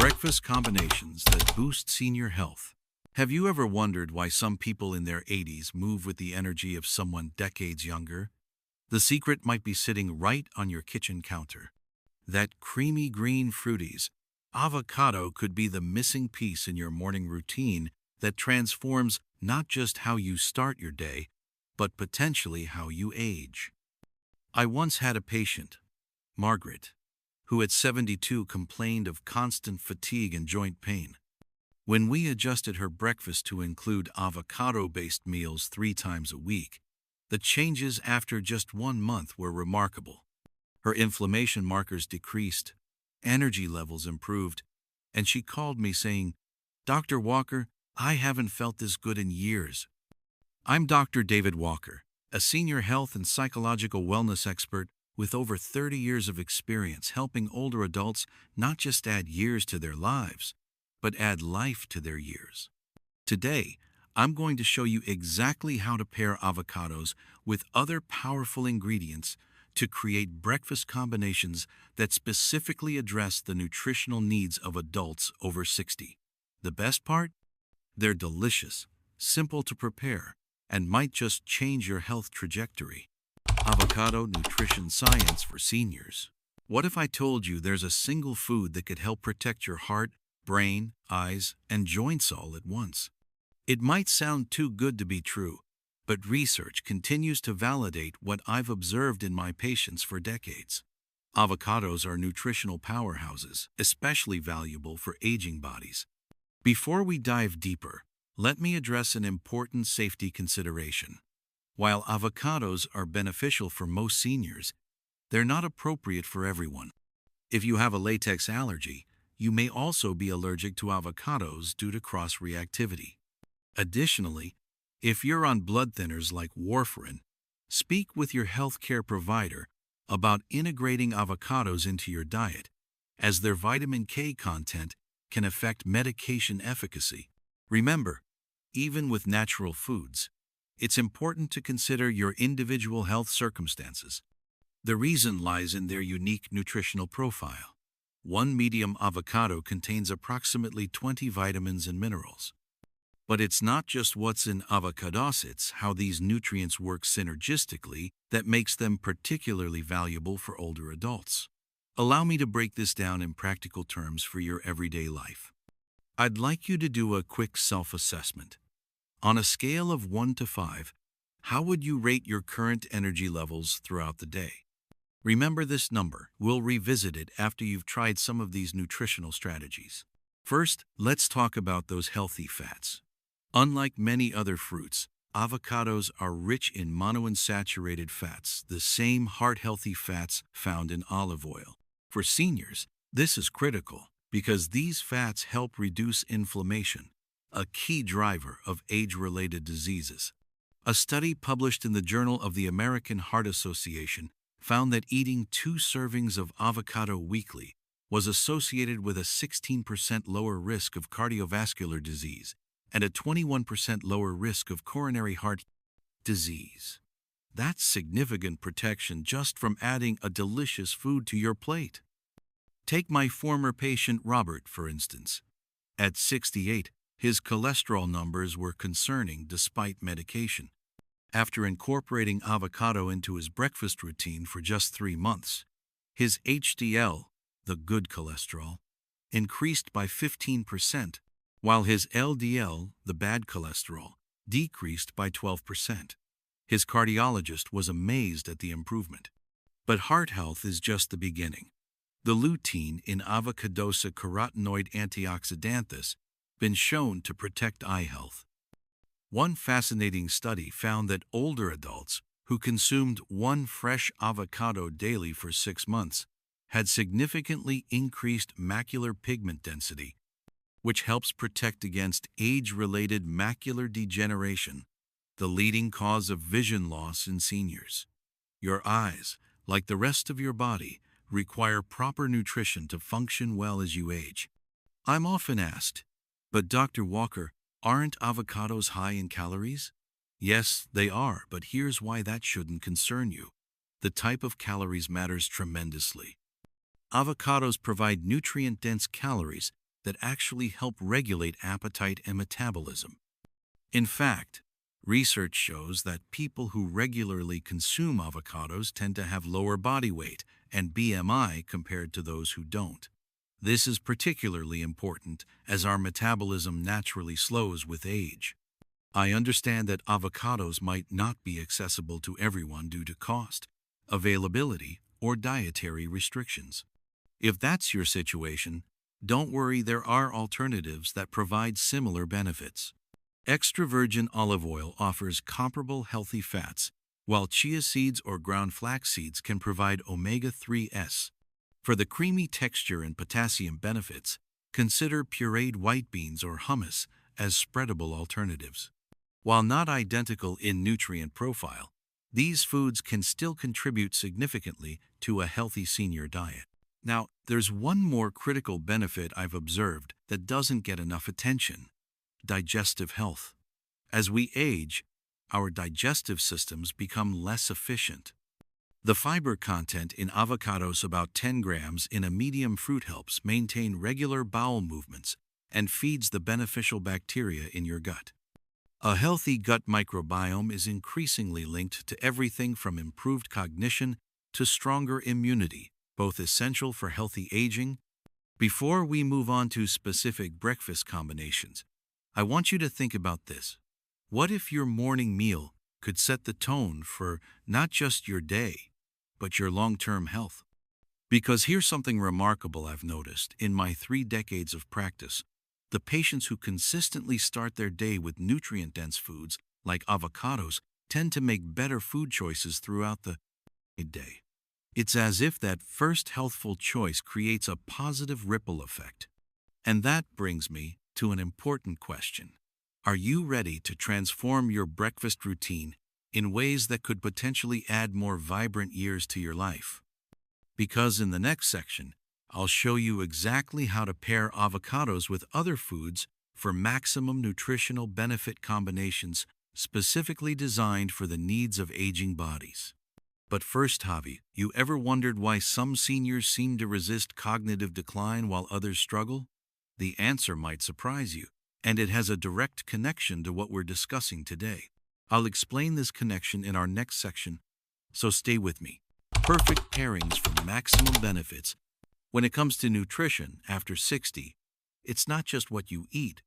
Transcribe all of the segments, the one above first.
Breakfast combinations that boost senior health. Have you ever wondered why some people in their 80s move with the energy of someone decades younger? The secret might be sitting right on your kitchen counter. That creamy green fruities, avocado could be the missing piece in your morning routine that transforms not just how you start your day, but potentially how you age. I once had a patient, Margaret, who at 72 complained of constant fatigue and joint pain. When we adjusted her breakfast to include avocado-based meals 3 times a week, the changes after just 1 month were remarkable. Her inflammation markers decreased, energy levels improved, and she called me saying, "Dr. Walker, I haven't felt this good in years." I'm Dr. David Walker, a senior health and psychological wellness expert with over 30 years of experience helping older adults not just add years to their lives, but add life to their years. Today, I'm going to show you exactly how to pair avocados with other powerful ingredients to create breakfast combinations that specifically address the nutritional needs of adults over 60. The best part? They're delicious, simple to prepare, and might just change your health trajectory. Avocado nutrition science for seniors. What if I told you there's a single food that could help protect your heart, brain, eyes, and joints all at once? It might sound too good to be true, but research continues to validate what I've observed in my patients for decades. Avocados are nutritional powerhouses, especially valuable for aging bodies. Before we dive deeper, let me address an important safety consideration. While avocados are beneficial for most seniors, they're not appropriate for everyone. If you have a latex allergy, you may also be allergic to avocados due to cross-reactivity. Additionally, if you're on blood thinners like warfarin, speak with your healthcare provider about integrating avocados into your diet, as their vitamin K content can affect medication efficacy. Remember, even with natural foods, it's important to consider your individual health circumstances. The reason lies in their unique nutritional profile. One medium avocado contains approximately 20 vitamins and minerals. But it's not just what's in avocados, it's how these nutrients work synergistically that makes them particularly valuable for older adults. Allow me to break this down in practical terms for your everyday life. I'd like you to do a quick self-assessment. On a scale of 1 to 5, how would you rate your current energy levels throughout the day? Remember this number. We'll revisit it after you've tried some of these nutritional strategies. First, let's talk about those healthy fats. Unlike many other fruits, avocados are rich in monounsaturated fats, the same heart-healthy fats found in olive oil. For seniors, this is critical because these fats help reduce inflammation, a key driver of age-related diseases. A study published in the Journal of the American Heart Association found that eating 2 servings of avocado weekly was associated with a 16% lower risk of cardiovascular disease and a 21% lower risk of coronary heart disease. That's significant protection just from adding a delicious food to your plate. Take my former patient Robert, for instance. At 68, his cholesterol numbers were concerning despite medication. After incorporating avocado into his breakfast routine for just 3 months, his HDL, the good cholesterol, increased by 15%, while his LDL, the bad cholesterol, decreased by 12%. His cardiologist was amazed at the improvement. But heart health is just the beginning. The lutein in Avocadosa carotenoid antioxidanthus been shown to protect eye health. One fascinating study found that older adults who consumed 1 fresh avocado daily for 6 months had significantly increased macular pigment density, which helps protect against age-related macular degeneration, the leading cause of vision loss in seniors. Your eyes, like the rest of your body, require proper nutrition to function well as you age. I'm often asked, "But Dr. Walker, aren't avocados high in calories?" Yes, they are, but here's why that shouldn't concern you. The type of calories matters tremendously. Avocados provide nutrient-dense calories that actually help regulate appetite and metabolism. In fact, research shows that people who regularly consume avocados tend to have lower body weight and BMI compared to those who don't. This is particularly important as our metabolism naturally slows with age. I understand that avocados might not be accessible to everyone due to cost, availability, or dietary restrictions. If that's your situation, don't worry, there are alternatives that provide similar benefits. Extra virgin olive oil offers comparable healthy fats, while chia seeds or ground flax seeds can provide omega-3s. For the creamy texture and potassium benefits, consider pureed white beans or hummus as spreadable alternatives. While not identical in nutrient profile, these foods can still contribute significantly to a healthy senior diet. Now, there's one more critical benefit I've observed that doesn't get enough attention: digestive health. As we age, our digestive systems become less efficient. The fiber content in avocados, about 10 grams in a medium fruit, helps maintain regular bowel movements and feeds the beneficial bacteria in your gut. A healthy gut microbiome is increasingly linked to everything from improved cognition to stronger immunity, both essential for healthy aging. Before we move on to specific breakfast combinations, I want you to think about this. What if your morning meal could set the tone for not just your day, but your long-term health? Because here's something remarkable I've noticed in my 3 decades of practice. The patients who consistently start their day with nutrient-dense foods like avocados tend to make better food choices throughout the day. It's as if that first healthful choice creates a positive ripple effect. And that brings me to an important question. Are you ready to transform your breakfast routine in ways that could potentially add more vibrant years to your life? Because in the next section, I'll show you exactly how to pair avocados with other foods for maximum nutritional benefit combinations specifically designed for the needs of aging bodies. But first, Javi, you ever wondered why some seniors seem to resist cognitive decline while others struggle? The answer might surprise you, and it has a direct connection to what we're discussing today. I'll explain this connection in our next section, so stay with me. Perfect pairings for maximum benefits. When it comes to nutrition after 60, it's not just what you eat.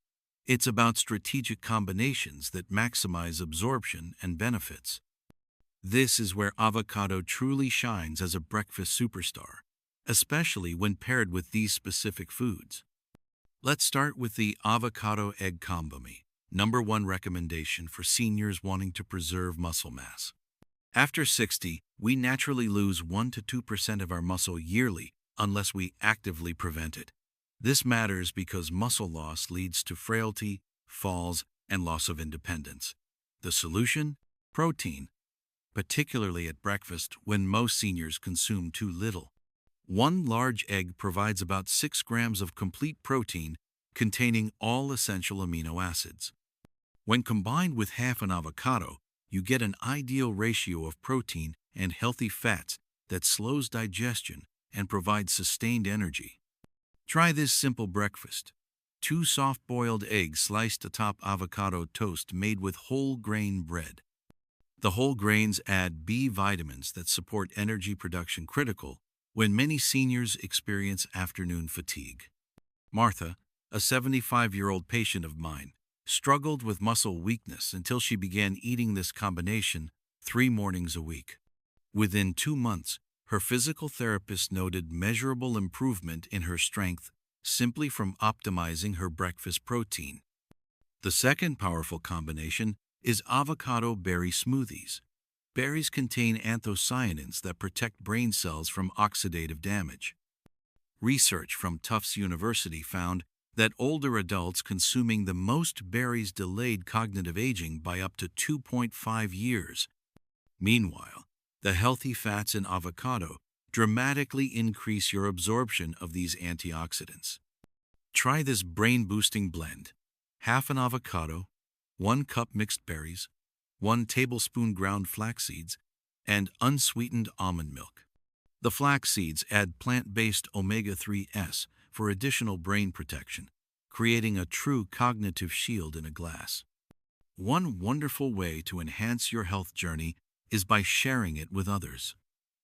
It's about strategic combinations that maximize absorption and benefits. This is where avocado truly shines as a breakfast superstar, especially when paired with these specific foods. Let's start with the avocado egg combo, #1 recommendation for seniors wanting to preserve muscle mass. After 60, we naturally lose 1 to 2% of our muscle yearly unless we actively prevent it. This matters because muscle loss leads to frailty, falls, and loss of independence. The solution? Protein, particularly at breakfast when most seniors consume too little. 1 large egg provides about 6 grams of complete protein containing all essential amino acids. When combined with half an avocado, you get an ideal ratio of protein and healthy fats that slows digestion and provides sustained energy. Try this simple breakfast: 2 soft-boiled eggs sliced atop avocado toast made with whole grain bread. The whole grains add B vitamins that support energy production, critical when many seniors experience afternoon fatigue. Martha, a 75-year-old patient of mine, struggled with muscle weakness until she began eating this combination 3 mornings a week. Within 2 months, her physical therapist noted measurable improvement in her strength simply from optimizing her breakfast protein. The second powerful combination is avocado berry smoothies. Berries contain anthocyanins that protect brain cells from oxidative damage. Research from Tufts University found that older adults consuming the most berries delayed cognitive aging by up to 2.5 years. Meanwhile, the healthy fats in avocado dramatically increase your absorption of these antioxidants. Try this brain-boosting blend: half an avocado, 1 cup mixed berries, 1 tablespoon ground flax seeds, and unsweetened almond milk. The flax seeds add plant-based omega-3s for additional brain protection, creating a true cognitive shield in a glass. One wonderful way to enhance your health journey is by sharing it with others.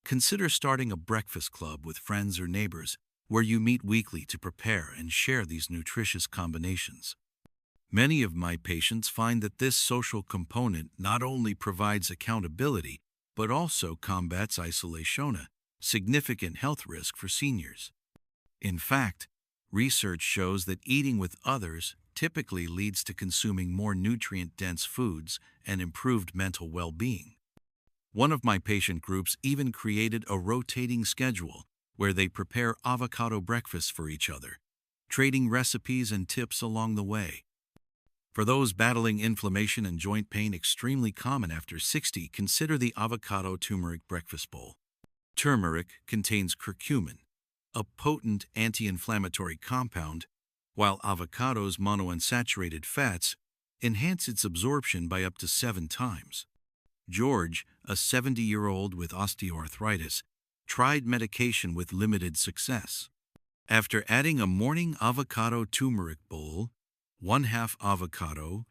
Consider starting a breakfast club with friends or neighbors where you meet weekly to prepare and share these nutritious combinations. Many of my patients find that this social component not only provides accountability, but also combats isolation, a significant health risk for seniors. In fact, research shows that eating with others typically leads to consuming more nutrient-dense foods and improved mental well-being. One of my patient groups even created a rotating schedule where they prepare avocado breakfasts for each other, trading recipes and tips along the way. For those battling inflammation and joint pain extremely common after 60, consider the avocado turmeric breakfast bowl. Turmeric contains curcumin, a potent anti-inflammatory compound, while avocado's monounsaturated fats enhance its absorption by up to 7 times. George, a 70-year-old with osteoarthritis, tried medication with limited success. After adding a morning avocado turmeric bowl, 1/2 avocado,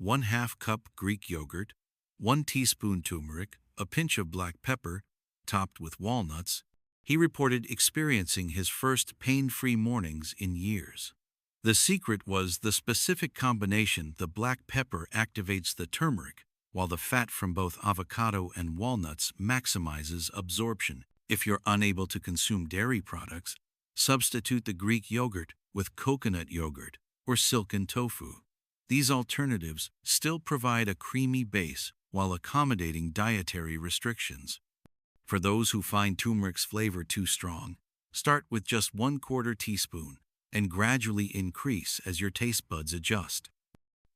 1/2 cup Greek yogurt, 1 teaspoon turmeric, a pinch of black pepper, topped with walnuts, he reported experiencing his first pain-free mornings in years. The secret was the specific combination. The black pepper activates the turmeric, while the fat from both avocado and walnuts maximizes absorption. If you're unable to consume dairy products, substitute the Greek yogurt with coconut yogurt or silken tofu. These alternatives still provide a creamy base while accommodating dietary restrictions. For those who find turmeric's flavor too strong, start with just 1/4 teaspoon and gradually increase as your taste buds adjust.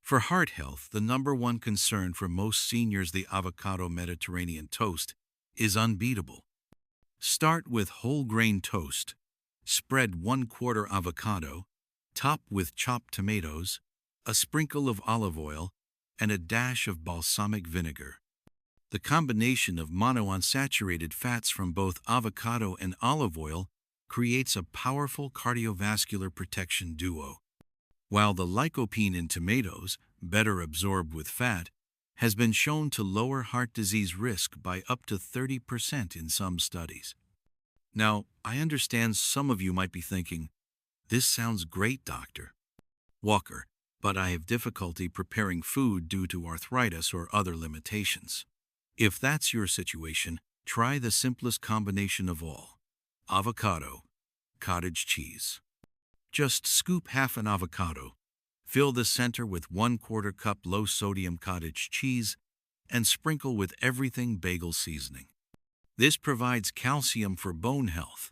For heart health, the #1 concern for most seniors, the avocado Mediterranean toast, is unbeatable. Start with whole grain toast. Spread 1/4 avocado, top with chopped tomatoes, a sprinkle of olive oil, and a dash of balsamic vinegar. The combination of monounsaturated fats from both avocado and olive oil creates a powerful cardiovascular protection duo. While the lycopene in tomatoes, better absorbed with fat, has been shown to lower heart disease risk by up to 30% in some studies. Now, I understand some of you might be thinking, "This sounds great, Dr. Walker, but I have difficulty preparing food due to arthritis or other limitations." If that's your situation, try the simplest combination of all: avocado, cottage cheese. Just scoop half an avocado, fill the center with 1/4 cup low-sodium cottage cheese, and sprinkle with everything bagel seasoning. This provides calcium for bone health,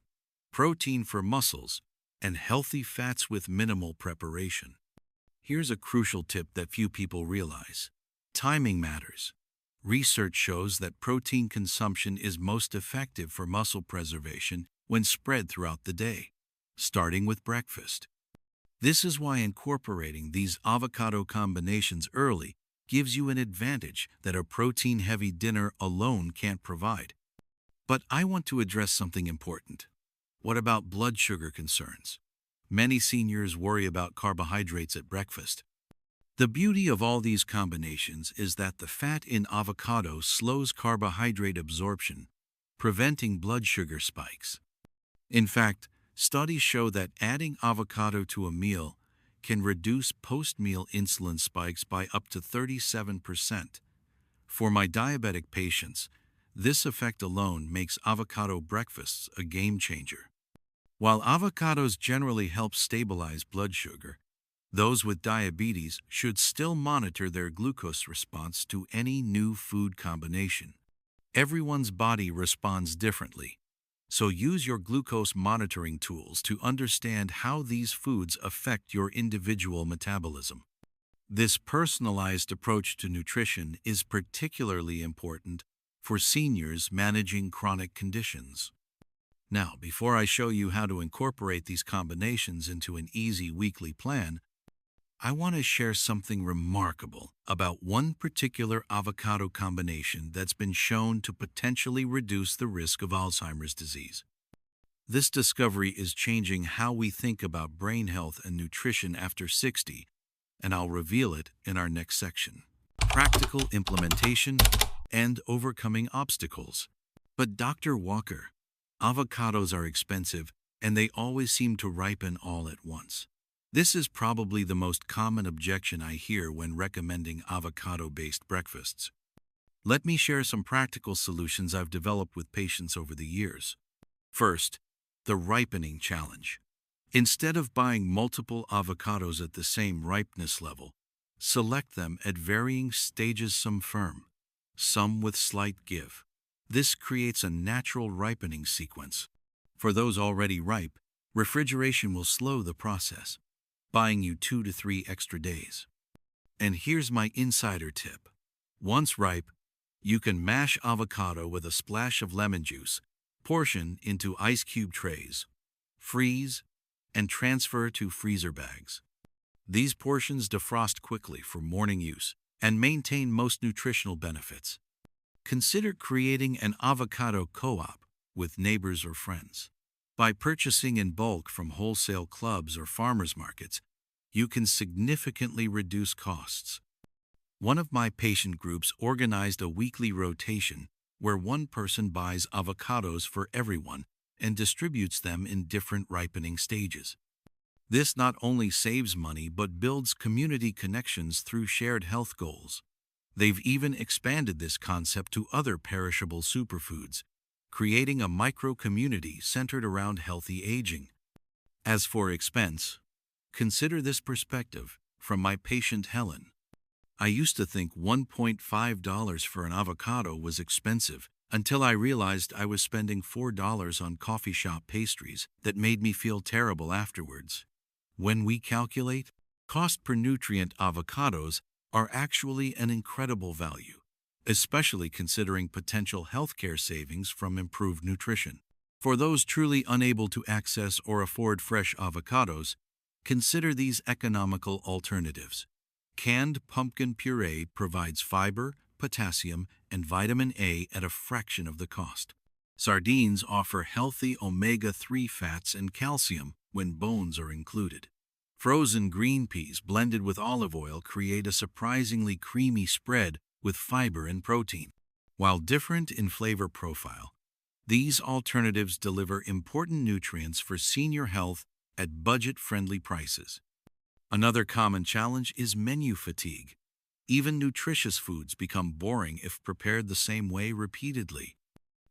protein for muscles, and healthy fats with minimal preparation. Here's a crucial tip that few people realize: timing matters. Research shows that protein consumption is most effective for muscle preservation when spread throughout the day, starting with breakfast. This is why incorporating these avocado combinations early gives you an advantage that a protein-heavy dinner alone can't provide. But I want to address something important. What about blood sugar concerns? Many seniors worry about carbohydrates at breakfast. The beauty of all these combinations is that the fat in avocado slows carbohydrate absorption, preventing blood sugar spikes. In fact, studies show that adding avocado to a meal can reduce post-meal insulin spikes by up to 37%. For my diabetic patients, this effect alone makes avocado breakfasts a game changer. While avocados generally help stabilize blood sugar, those with diabetes should still monitor their glucose response to any new food combination. Everyone's body responds differently, so use your glucose monitoring tools to understand how these foods affect your individual metabolism. This personalized approach to nutrition is particularly important for seniors managing chronic conditions. Now, before I show you how to incorporate these combinations into an easy weekly plan, I want to share something remarkable about one particular avocado combination that's been shown to potentially reduce the risk of Alzheimer's disease. This discovery is changing how we think about brain health and nutrition after 60, and I'll reveal it in our next section. Practical implementation and overcoming obstacles. But Dr. Walker, avocados are expensive and they always seem to ripen all at once. This is probably the most common objection I hear when recommending avocado-based breakfasts. Let me share some practical solutions I've developed with patients over the years. First, the ripening challenge. Instead of buying multiple avocados at the same ripeness level, select them at varying stages, some firm, some with slight give. This creates a natural ripening sequence. For those already ripe, refrigeration will slow the process, buying you 2 to 3 extra days. And here's my insider tip. Once ripe, you can mash avocado with a splash of lemon juice, portion into ice cube trays, freeze, and transfer to freezer bags. These portions defrost quickly for morning use and maintain most nutritional benefits. Consider creating an avocado co-op with neighbors or friends. By purchasing in bulk from wholesale clubs or farmers markets, you can significantly reduce costs. One of my patient groups organized a weekly rotation where one person buys avocados for everyone and distributes them in different ripening stages. This not only saves money but builds community connections through shared health goals. They've even expanded this concept to other perishable superfoods, creating a micro-community centered around healthy aging. As for expense, consider this perspective from my patient Helen. I used to think $1.5 for an avocado was expensive until I realized I was spending $4 on coffee shop pastries that made me feel terrible afterwards. When we calculate, cost per nutrient, avocados are actually an incredible value, especially considering potential healthcare savings from improved nutrition. For those truly unable to access or afford fresh avocados, consider these economical alternatives. Canned pumpkin puree provides fiber, potassium, and vitamin A at a fraction of the cost. Sardines offer healthy omega-3 fats and calcium when bones are included. Frozen green peas blended with olive oil create a surprisingly creamy spread with fiber and protein. While different in flavor profile, these alternatives deliver important nutrients for senior health at budget-friendly prices. Another common challenge is menu fatigue. Even nutritious foods become boring if prepared the same way repeatedly.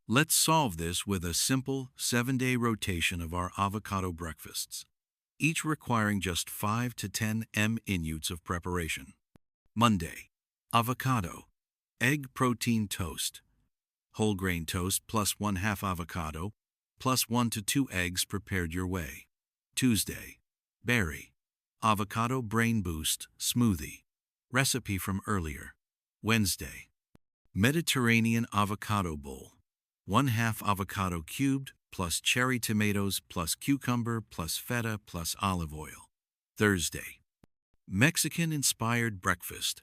Let's solve this with a simple 7-day rotation of our avocado breakfasts, each requiring just 5 to 10 minutes of preparation. Monday, avocado, egg protein toast, whole grain toast plus 1/2 avocado, plus 1 to 2 eggs prepared your way. Tuesday, berry, avocado brain boost smoothie, recipe from earlier. Wednesday, Mediterranean avocado bowl, 1/2 avocado cubed plus cherry tomatoes plus cucumber plus feta plus olive oil. Thursday, Mexican-inspired breakfast,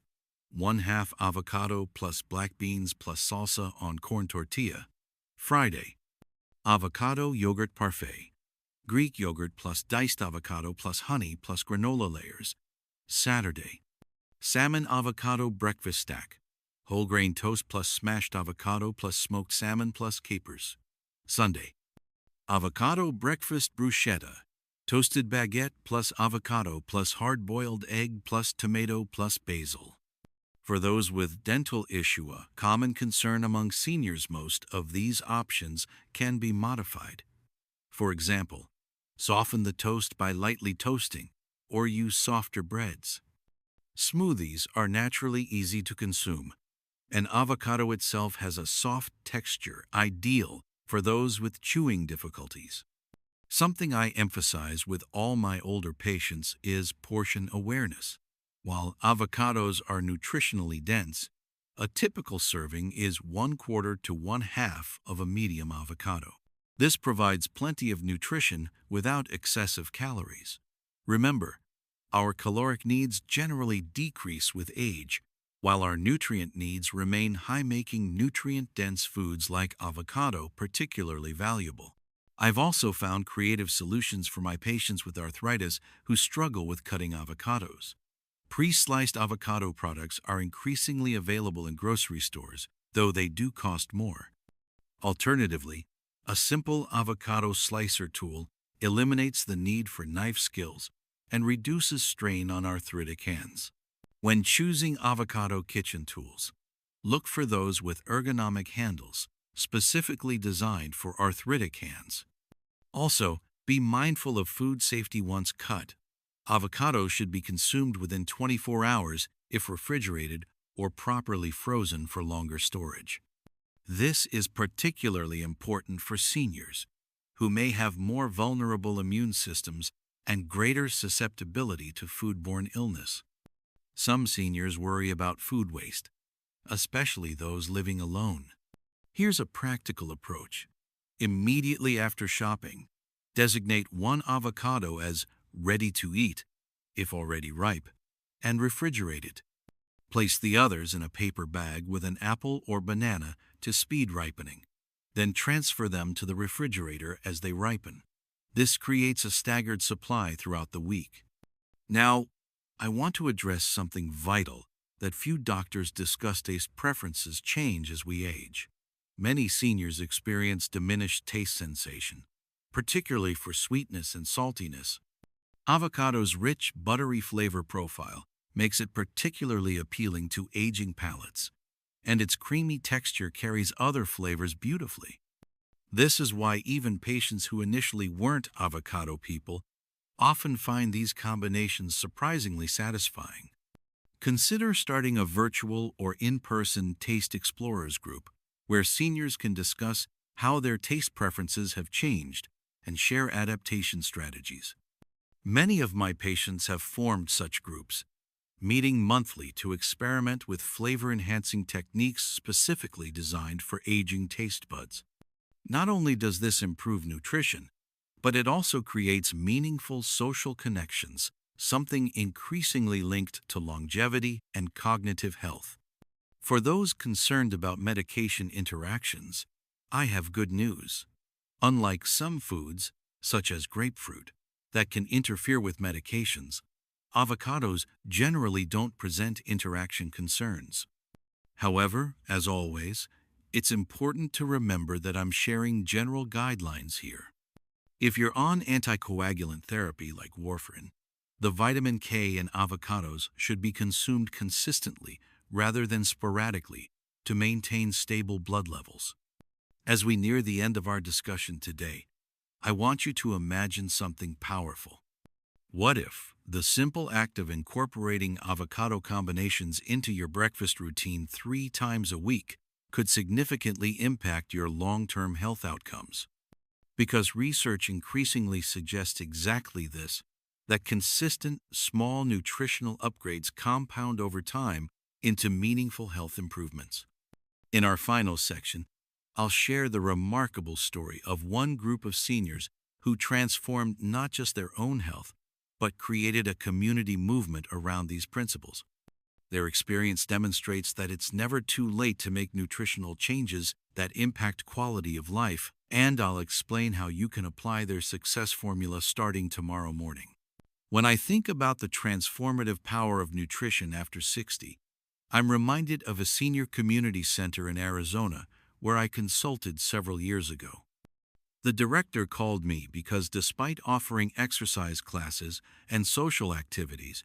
1/2 avocado plus black beans plus salsa on corn tortilla. Friday, avocado yogurt parfait, Greek yogurt plus diced avocado plus honey plus granola layers. Saturday, salmon avocado breakfast stack, whole grain toast plus smashed avocado plus smoked salmon plus capers. Sunday, avocado breakfast bruschetta, toasted baguette plus avocado plus hard-boiled egg plus tomato plus basil. For those with dental issue, a common concern among seniors, most of these options can be modified. For example, soften the toast by lightly toasting or use softer breads. Smoothies are naturally easy to consume, and avocado itself has a soft texture ideal for those with chewing difficulties. Something I emphasize with all my older patients is portion awareness. While avocados are nutritionally dense, a typical serving is 1/4 to 1/2 of a medium avocado. This provides plenty of nutrition without excessive calories. Remember, our caloric needs generally decrease with age, while our nutrient needs remain high, making nutrient-dense foods like avocado particularly valuable. I've also found creative solutions for my patients with arthritis who struggle with cutting avocados. Pre-sliced avocado products are increasingly available in grocery stores, though they do cost more. Alternatively, a simple avocado slicer tool eliminates the need for knife skills and reduces strain on arthritic hands. When choosing avocado kitchen tools, look for those with ergonomic handles, specifically designed for arthritic hands. Also, be mindful of food safety once cut. Avocados should be consumed within 24 hours if refrigerated or properly frozen for longer storage. This is particularly important for seniors, who may have more vulnerable immune systems and greater susceptibility to foodborne illness. Some seniors worry about food waste, especially those living alone. Here's a practical approach. Immediately after shopping, designate one avocado as ready to eat, if already ripe, and refrigerate it. Place the others in a paper bag with an apple or banana to speed ripening. Then transfer them to the refrigerator as they ripen. This creates a staggered supply throughout the week. Now, I want to address something vital that few doctors discuss: taste preferences change as we age. Many seniors experience diminished taste sensation, particularly for sweetness and saltiness. Avocado's rich, buttery flavor profile makes it particularly appealing to aging palates, and its creamy texture carries other flavors beautifully. This is why even patients who initially weren't avocado people often find these combinations surprisingly satisfying. Consider starting a virtual or in-person Taste Explorers group, where seniors can discuss how their taste preferences have changed and share adaptation strategies. Many of my patients have formed such groups, meeting monthly to experiment with flavor-enhancing techniques specifically designed for aging taste buds. Not only does this improve nutrition, but it also creates meaningful social connections, something increasingly linked to longevity and cognitive health. For those concerned about medication interactions, I have good news. Unlike some foods, such as grapefruit, that can interfere with medications, avocados generally don't present interaction concerns. However, as always, it's important to remember that I'm sharing general guidelines here. If you're on anticoagulant therapy like warfarin, the vitamin K in avocados should be consumed consistently rather than sporadically to maintain stable blood levels. As we near the end of our discussion today, I want you to imagine something powerful. What if the simple act of incorporating avocado combinations into your breakfast routine 3 times a week could significantly impact your long-term health outcomes? Because research increasingly suggests exactly this, that consistent, small nutritional upgrades compound over time into meaningful health improvements. In our final section, I'll share the remarkable story of one group of seniors who transformed not just their own health, but created a community movement around these principles. Their experience demonstrates that it's never too late to make nutritional changes that impact quality of life, and I'll explain how you can apply their success formula starting tomorrow morning. When I think about the transformative power of nutrition after 60, I'm reminded of a senior community center in Arizona where I consulted several years ago. The director called me because despite offering exercise classes and social activities,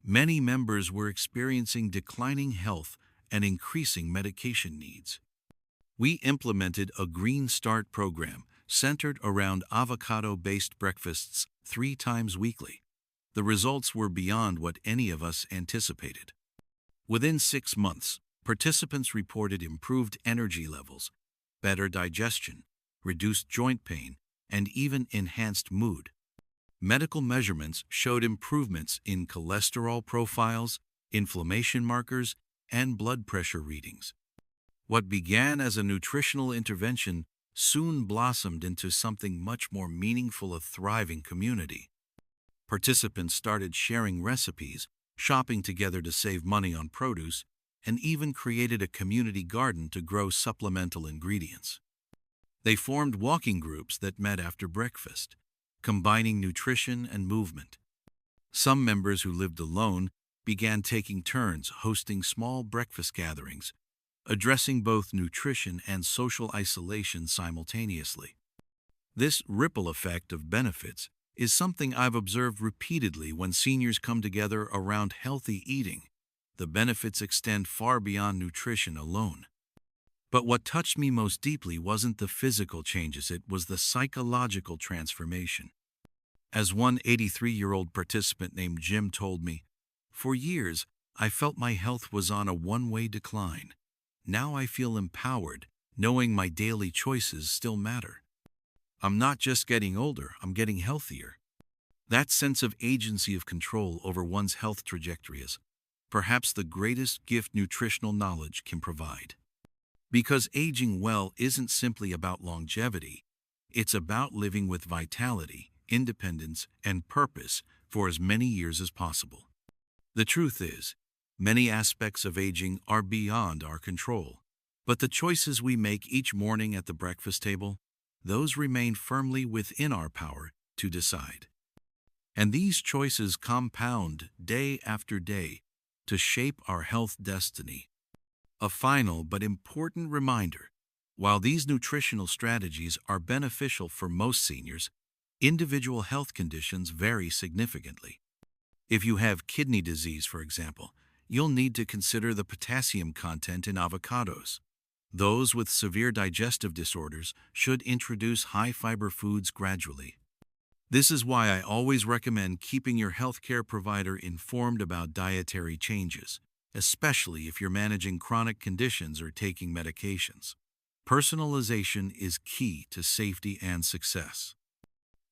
many members were experiencing declining health and increasing medication needs. We implemented a Green Start program centered around avocado-based breakfasts 3 times weekly. The results were beyond what any of us anticipated. Within 6 months, participants reported improved energy levels, better digestion, reduced joint pain, and even enhanced mood. Medical measurements showed improvements in cholesterol profiles, inflammation markers, and blood pressure readings. What began as a nutritional intervention soon blossomed into something much more meaningful: a thriving community. Participants started sharing recipes, shopping together to save money on produce, and even created a community garden to grow supplemental ingredients. They formed walking groups that met after breakfast, combining nutrition and movement. Some members who lived alone began taking turns hosting small breakfast gatherings, addressing both nutrition and social isolation simultaneously. This ripple effect of benefits is something I've observed repeatedly when seniors come together around healthy eating. The benefits extend far beyond nutrition alone. But what touched me most deeply wasn't the physical changes, it was the psychological transformation. As one 83-year-old participant named Jim told me, "For years, I felt my health was on a one-way decline. Now I feel empowered, knowing my daily choices still matter. I'm not just getting older, I'm getting healthier." That sense of agency of control over one's health trajectory is perhaps the greatest gift nutritional knowledge can provide. Because aging well isn't simply about longevity, it's about living with vitality, independence, and purpose for as many years as possible. The truth is, many aspects of aging are beyond our control, but the choices we make each morning at the breakfast table, those remain firmly within our power to decide. And these choices compound day after day to shape our health destiny. A final but important reminder: while these nutritional strategies are beneficial for most seniors, individual health conditions vary significantly. If you have kidney disease, for example, you'll need to consider the potassium content in avocados. Those with severe digestive disorders should introduce high-fiber foods gradually. This is why I always recommend keeping your healthcare provider informed about dietary changes, especially if you're managing chronic conditions or taking medications. Personalization is key to safety and success.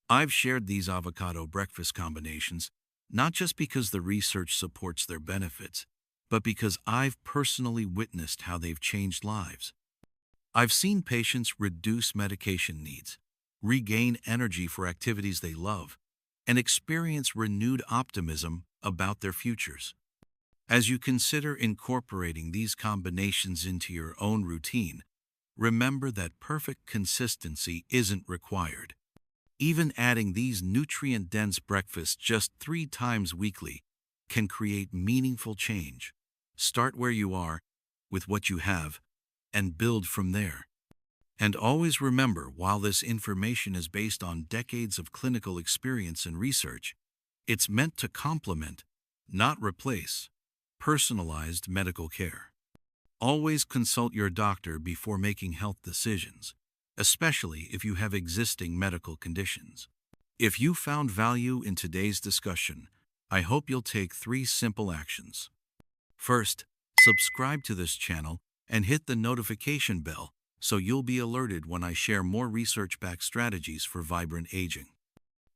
I've shared these avocado breakfast combinations not just because the research supports their benefits, but because I've personally witnessed how they've changed lives. I've seen patients reduce medication needs, regain energy for activities they love, and experience renewed optimism about their futures. As you consider incorporating these combinations into your own routine, remember that perfect consistency isn't required. Even adding these nutrient-dense breakfasts just 3 times weekly can create meaningful change. Start where you are, with what you have, and build from there. And always remember, while this information is based on decades of clinical experience and research, it's meant to complement, not replace, personalized medical care. Always consult your doctor before making health decisions, especially if you have existing medical conditions. If you found value in today's discussion, I hope you'll take 3 simple actions. First, subscribe to this channel and hit the notification bell so you'll be alerted when I share more research-backed strategies for vibrant aging.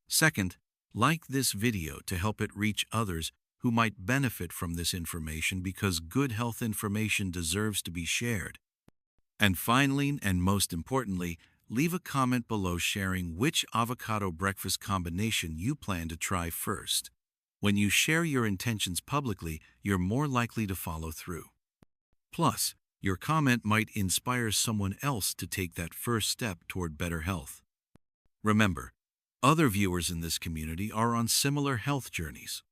Second, like this video to help it reach others who might benefit from this information, because good health information deserves to be shared. And finally, and most importantly, leave a comment below sharing which avocado breakfast combination you plan to try first. When you share your intentions publicly, you're more likely to follow through. Plus, your comment might inspire someone else to take that first step toward better health. Remember, other viewers in this community are on similar health journeys.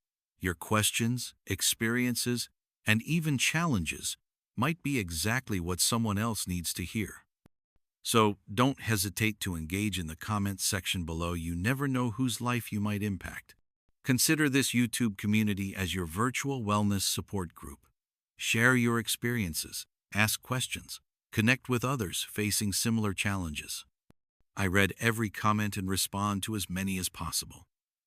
Your questions, experiences, and even challenges might be exactly what someone else needs to hear. So don't hesitate to engage in the comments section below. You never know whose life you might impact. Consider this YouTube community as your virtual wellness support group. Share your experiences, ask questions, connect with others facing similar challenges. I read every comment and respond to as many as possible.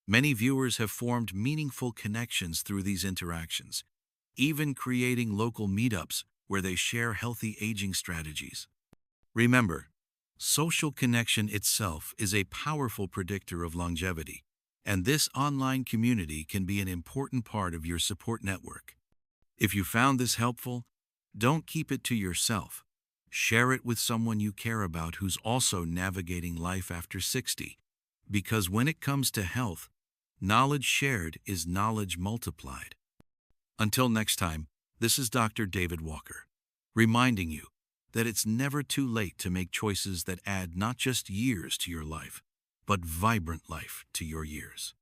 Many viewers have formed meaningful connections through these interactions, even creating local meetups where they share healthy aging strategies. Remember, social connection itself is a powerful predictor of longevity, and this online community can be an important part of your support network. If you found this helpful, don't keep it to yourself. Share it with someone you care about who's also navigating life after 60, because when it comes to health, knowledge shared is knowledge multiplied. Until next time, this is Dr. David Walker, reminding you that it's never too late to make choices that add not just years to your life, but vibrant life to your years.